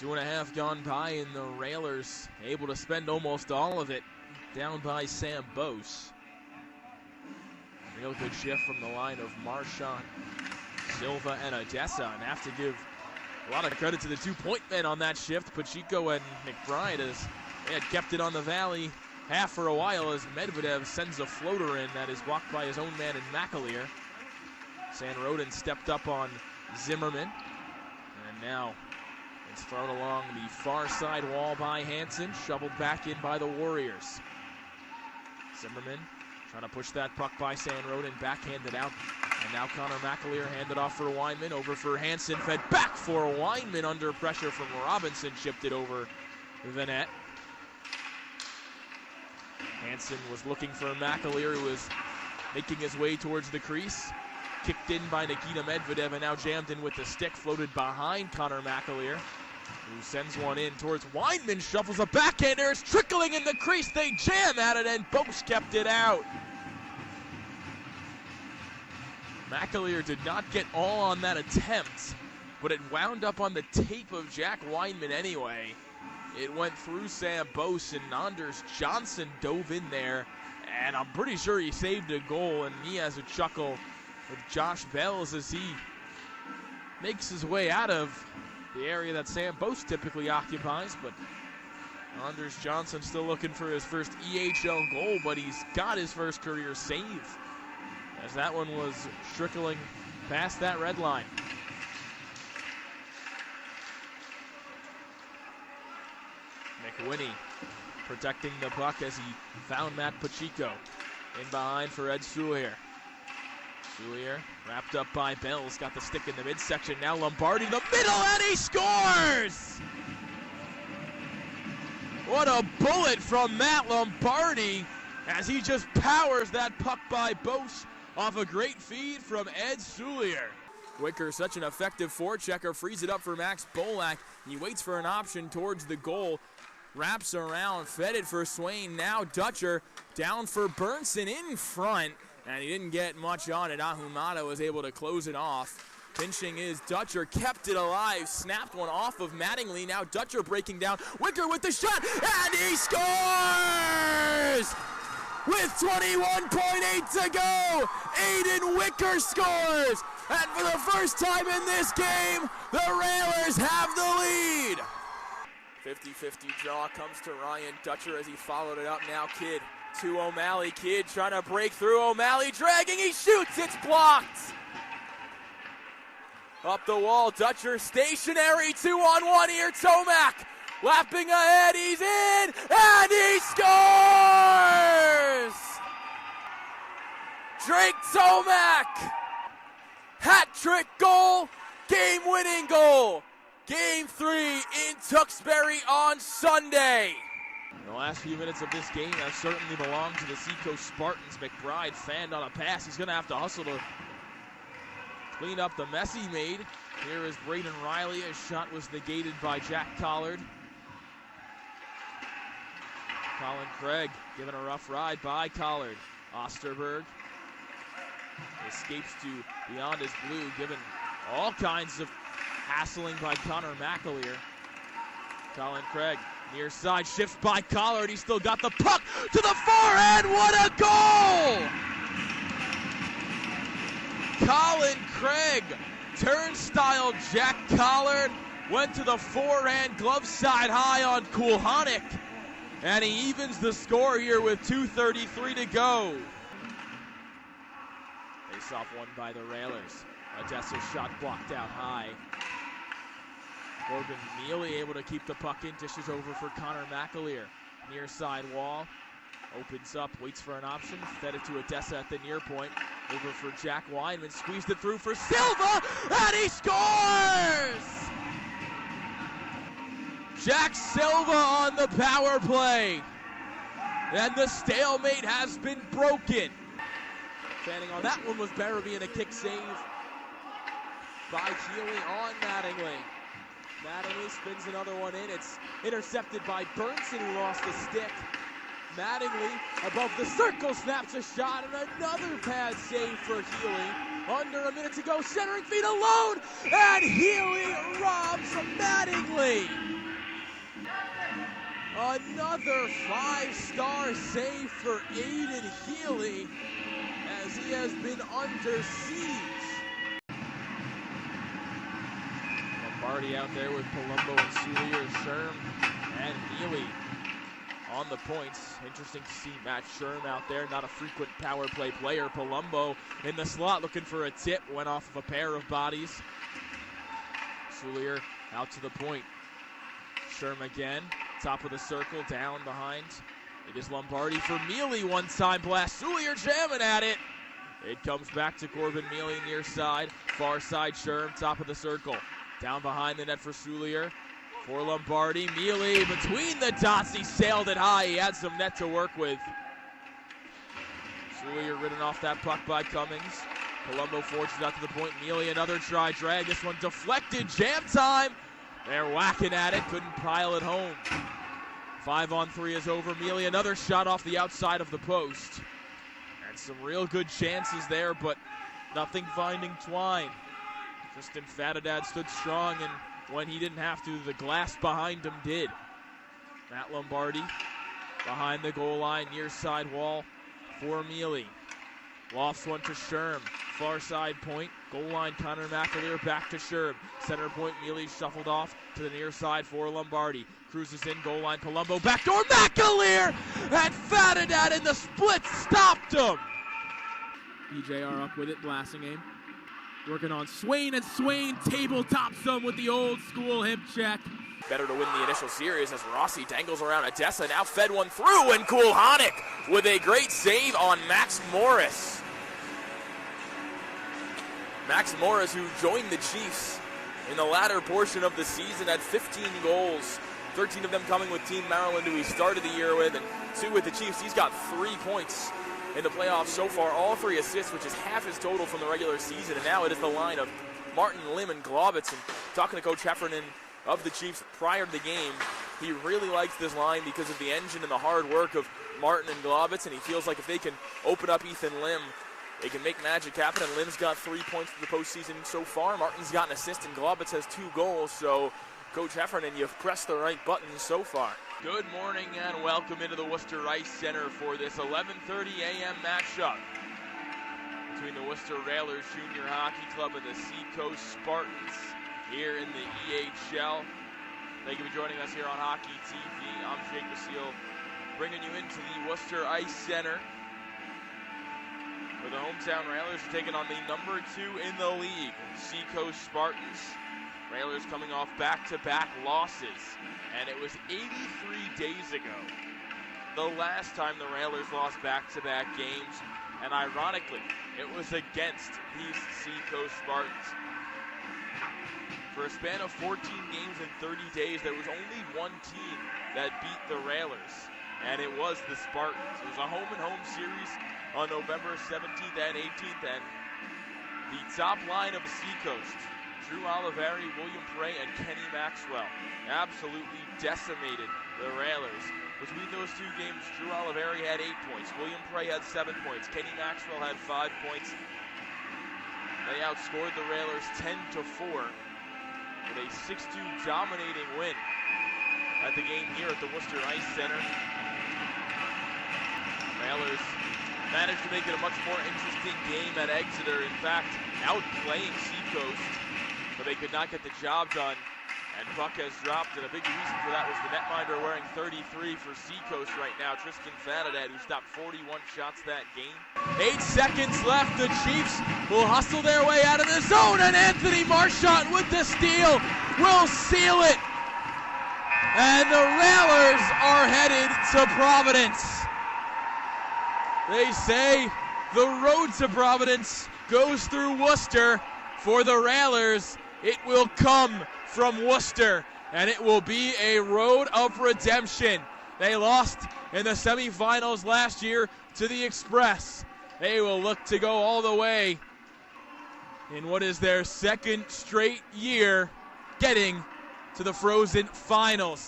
2.5 gone by, and the Railers able to spend almost all of it down by Sam Bose. Real good shift from the line of Marchand, Silva, and Odessa, and have to give a lot of credit to the 2-point men on that shift. Pacheco and McBride, as they had kept it on the Valley half for a while, as Medvedev sends a floater in that is blocked by his own man in McAleer. San Roden stepped up on Zimmerman, and now it's thrown along the far side wall by Hansen, shoveled back in by the Warriors. Zimmerman trying to push that puck by San Roden, backhanded out, and now Connor McAleer handed off for Weinman, over for Hansen, fed back for Weinman under pressure from Robinson, chipped it over the net. Hansen was looking for McAleer, who was making his way towards the crease. Kicked in by Nikita Medvedev, and now jammed in with the stick, floated behind Connor McAleer, who sends one in towards Weinman, shuffles a backhander, it's trickling in the crease, they jam at it, and Bose kept it out. McAleer did not get all on that attempt, but it wound up on the tape of Jack Weinman anyway. It went through Sam Bose, and Anders Johnson dove in there, and I'm pretty sure he saved a goal, and he has a chuckle with Josh Bells as he makes his way out of the area that Sam Bose typically occupies. But Anders Johnson still looking for his first EHL goal, but he's got his first career save, as that one was trickling past that red line. McWhinney protecting the puck as he found Matt Pacheco. In behind for Ed Soulier. Soulier wrapped up by Bells, got the stick in the midsection. Now Lombardi in the middle, and he scores! What a bullet from Matt Lombardi as he just powers that puck by Bose off a great feed from Ed Soulier. Wicker, such an effective forechecker, frees it up for Max Bolak. He waits for an option towards the goal, wraps around, fed it for Swain. Now Dutcher down for Burnson in front, and he didn't get much on it. Ahumada was able to close it off. Pinching is Dutcher, kept it alive, snapped one off of Mattingly. Now Dutcher breaking down, Wicker with the shot, and he scores! With 21.8 to go, Aiden Wicker scores! And for the first time in this game, the Railers have the lead. 50-50 draw comes to Ryan Dutcher as he followed it up. Now Kidd to O'Malley. Kidd trying to break through. O'Malley dragging. He shoots. It's blocked. Up the wall. Dutcher stationary. 2-on-1 here. Tomac lapping ahead. He's in. And he scores! Drake Tomac. Hat-trick goal. Game-winning goal. Game 3 in Tewksbury on Sunday. The last few minutes of this game have certainly belonged to the Seacoast Spartans. McBride fanned on a pass. He's going to have to hustle to clean up the mess he made. Here is Braden Riley. His shot was negated by Jack Collard. Colin Craig given a rough ride by Collard. Osterberg escapes to beyond his blue, given all kinds of hassling by Connor McAleer. Colin Craig, near side, shifts by Collard. He's still got the puck to the forehand. What a goal! Colin Craig, turnstile Jack Collard, went to the forehand, glove side high on Kulhanik, and he evens the score here with 2:33 to go. Face-off won by the Railers. Odessa's shot blocked out high. Corbin Neely able to keep the puck in, dishes over for Connor McAleer. Near side wall, opens up, waits for an option, fed it to Odessa at the near point. Over for Jack Weinman, squeezed it through for Silva, and he scores! Jack Silva on the power play. And the stalemate has been broken. Fanning on that one was Barabee, and a kick save by Healy on Mattingly. Mattingly spins another one in. It's intercepted by Burnson, who lost the stick. Mattingly above the circle snaps a shot, and another pad save for Healy. Under a minute to go, centering feet alone, and Healy robs Mattingly. Another 5-star save for Aiden Healy as he has been under siege. Lombardi out there with Palumbo and Sulier, Sherm, and Healy on the points. Interesting to see Matt Sherm out there, not a frequent power play player. Palumbo in the slot looking for a tip, went off of a pair of bodies. Sulier out to the point. Sherm again, top of the circle, down behind. It is Lombardi for Mealy, one-time blast. Sulier jamming at it. It comes back to Corbin Mealy near side. Far side Sherm, top of the circle. Down behind the net for Sulier. For Lombardi, Mealy between the dots, he sailed it high. He had some net to work with. Sulier ridden off that puck by Cummings. Palumbo forces out to the point. Mealy another try, drag. This one deflected, jam time. They're whacking at it, couldn't pile it home. 5-on-3 is over. Mealy another shot off the outside of the post. And some real good chances there, but nothing finding twine. Tristan Fatadad stood strong, and when he didn't have to, the glass behind him did. Matt Lombardi behind the goal line, near side wall for Mealy. Lofts one to Sherm, far side point, goal line Connor McAleer back to Sherm. Center point, Mealy shuffled off to the near side for Lombardi. Cruises in, goal line, Palumbo, backdoor McAleer! And Fatadad in the split stopped him! BJR up with it, blasting aim. Working on Swain, and Swain tabletops him with the old school hip check. Better to win the initial series as Rossi dangles around Odessa, now fed one through, and Kulhanek with a great save on Max Morris. Max Morris, who joined the Chiefs in the latter portion of the season, had 15 goals, 13 of them coming with Team Maryland, who he started the year with, and 2 with the Chiefs. He's got 3 points in the playoffs so far, all 3 assists, which is half his total from the regular season, and now it is the line of Martin, Lim, and Globitz. And talking to Coach Heffernan of the Chiefs prior to the game, he really likes this line because of the engine and the hard work of Martin and Globitz, and he feels like if they can open up Ethan Lim, they can make magic happen. And Lim's got 3 points for the postseason so far. Martin's got an assist, and Globitz has 2 goals. So, Coach Heffernan, you've pressed the right buttons so far. Good morning and welcome into the Worcester Ice Center for this 11:30 a.m. matchup between the Worcester Railers Junior Hockey Club and the Seacoast Spartans here in the EHL. Thank you for joining us here on HockeyTV. I'm Basile, bringing you into the Worcester Ice Center, where the hometown Railers are taking on the number 2 in the league, Seacoast Spartans. Railers coming off back-to-back losses, and it was 83 days ago the last time the Railers lost back-to-back games, and ironically, it was against these Seacoast Spartans. For a span of 14 games in 30 days, there was only one team that beat the Railers, and it was the Spartans. It was a home-and-home series on November 17th and 18th, and the top line of the Seacoast, Drew Oliveri, William Prey, and Kenny Maxwell, absolutely decimated the Railers. Between those 2 games, Drew Oliveri had 8 points, William Prey had 7 points, Kenny Maxwell had 5 points. They outscored the Railers 10-4 with a 6-2 dominating win at the game here at the Worcester Ice Center. Railers managed to make it a much more interesting game at Exeter. In fact, outplaying Seacoast, but they could not get the job done, and puck has dropped, and a big reason for that was the netminder wearing 33 for Seacoast right now, Tristan Fatadad, who stopped 41 shots that game. 8 seconds left. The Chiefs will hustle their way out of the zone, and Anthony Marchant with the steal will seal it. And the Railers are headed to Providence. They say the road to Providence goes through Worcester. For the Railers, it will come from Worcester, and it will be a road of redemption. They lost in the semifinals last year to the Express. They will look to go all the way in what is their 2nd straight year getting to the Frozen Finals.